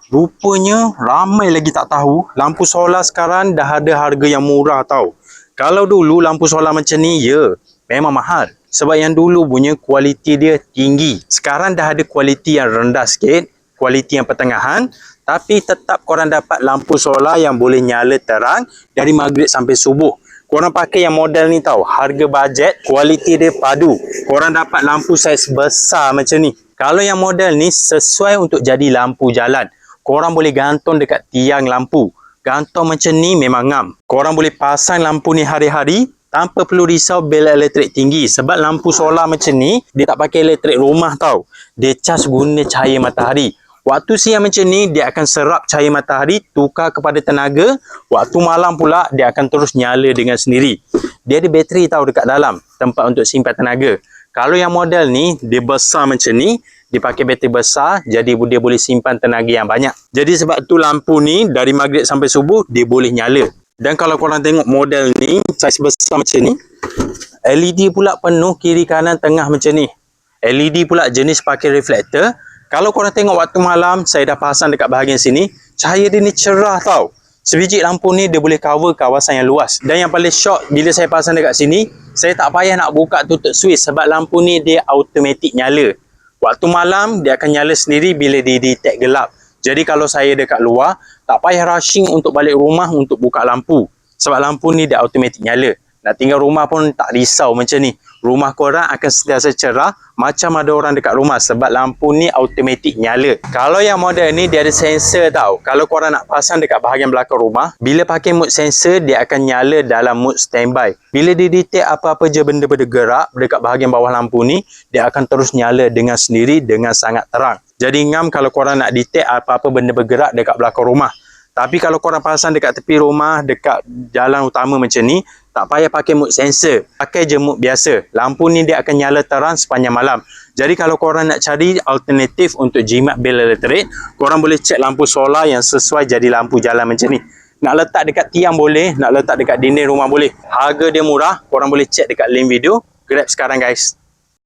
Rupanya ramai lagi tak tahu lampu solar sekarang dah ada harga yang murah tau. Kalau dulu lampu solar macam ni, ya, memang mahal. Sebab yang dulu punya kualiti dia tinggi. Sekarang dah ada kualiti yang rendah sikit, kualiti yang pertengahan. Tapi tetap korang dapat lampu solar yang boleh nyala terang dari maghrib sampai subuh. Korang pakai yang model ni tau, harga bajet, kualiti dia padu. Korang dapat lampu saiz besar macam ni. Kalau yang model ni sesuai untuk jadi lampu jalan. Korang boleh gantung dekat tiang lampu. Gantung macam ni memang ngam. Korang boleh pasang lampu ni hari-hari tanpa perlu risau bil elektrik tinggi. Sebab lampu solar macam ni, dia tak pakai elektrik rumah tau. Dia cas guna cahaya matahari. Waktu siang macam ni, dia akan serap cahaya matahari, tukar kepada tenaga. Waktu malam pula, dia akan terus nyala dengan sendiri. Dia ada bateri tau dekat dalam, tempat untuk simpan tenaga. Kalau yang model ni, dia besar macam ni, dia pakai bateri besar, jadi dia boleh simpan tenaga yang banyak. Jadi sebab tu lampu ni dari maghrib sampai subuh dia boleh nyala. Dan kalau korang tengok model ni saiz besar macam ni, LED pula penuh kiri kanan tengah macam ni. LED pula jenis pakai reflektor. Kalau korang tengok waktu malam, saya dah pasang dekat bahagian sini, cahaya dia ni cerah tau. Sebiji lampu ni dia boleh cover kawasan yang luas. Dan yang paling shock bila saya pasang dekat sini, saya tak payah nak buka tutup switch sebab lampu ni dia automatik nyala. Waktu malam, dia akan nyala sendiri bila dia detect gelap. Jadi kalau saya dekat luar, tak payah rushing untuk balik rumah untuk buka lampu. Sebab lampu ni dia automatik nyala. Nak tinggal rumah pun tak risau macam ni. Rumah korang akan sentiasa cerah macam ada orang dekat rumah sebab lampu ni automatik nyala. Kalau yang model ni dia ada sensor tau. Kalau korang nak pasang dekat bahagian belakang rumah, bila pakai mode sensor dia akan nyala dalam mode standby. Bila dia detect apa-apa je benda bergerak dekat bahagian bawah lampu ni, dia akan terus nyala dengan sendiri dengan sangat terang. Jadi ngam kalau korang nak detect apa-apa benda bergerak dekat belakang rumah. Tapi kalau korang pasang dekat tepi rumah, dekat jalan utama macam ni, tak payah pakai mode sensor. Pakai je mode biasa. Lampu ni dia akan nyala terang sepanjang malam. Jadi kalau korang nak cari alternatif untuk jimat bil elektrik, korang boleh cek lampu solar yang sesuai jadi lampu jalan macam ni. Nak letak dekat tiang boleh, nak letak dekat dinding rumah boleh. Harga dia murah, korang boleh cek dekat link video. Grab sekarang guys.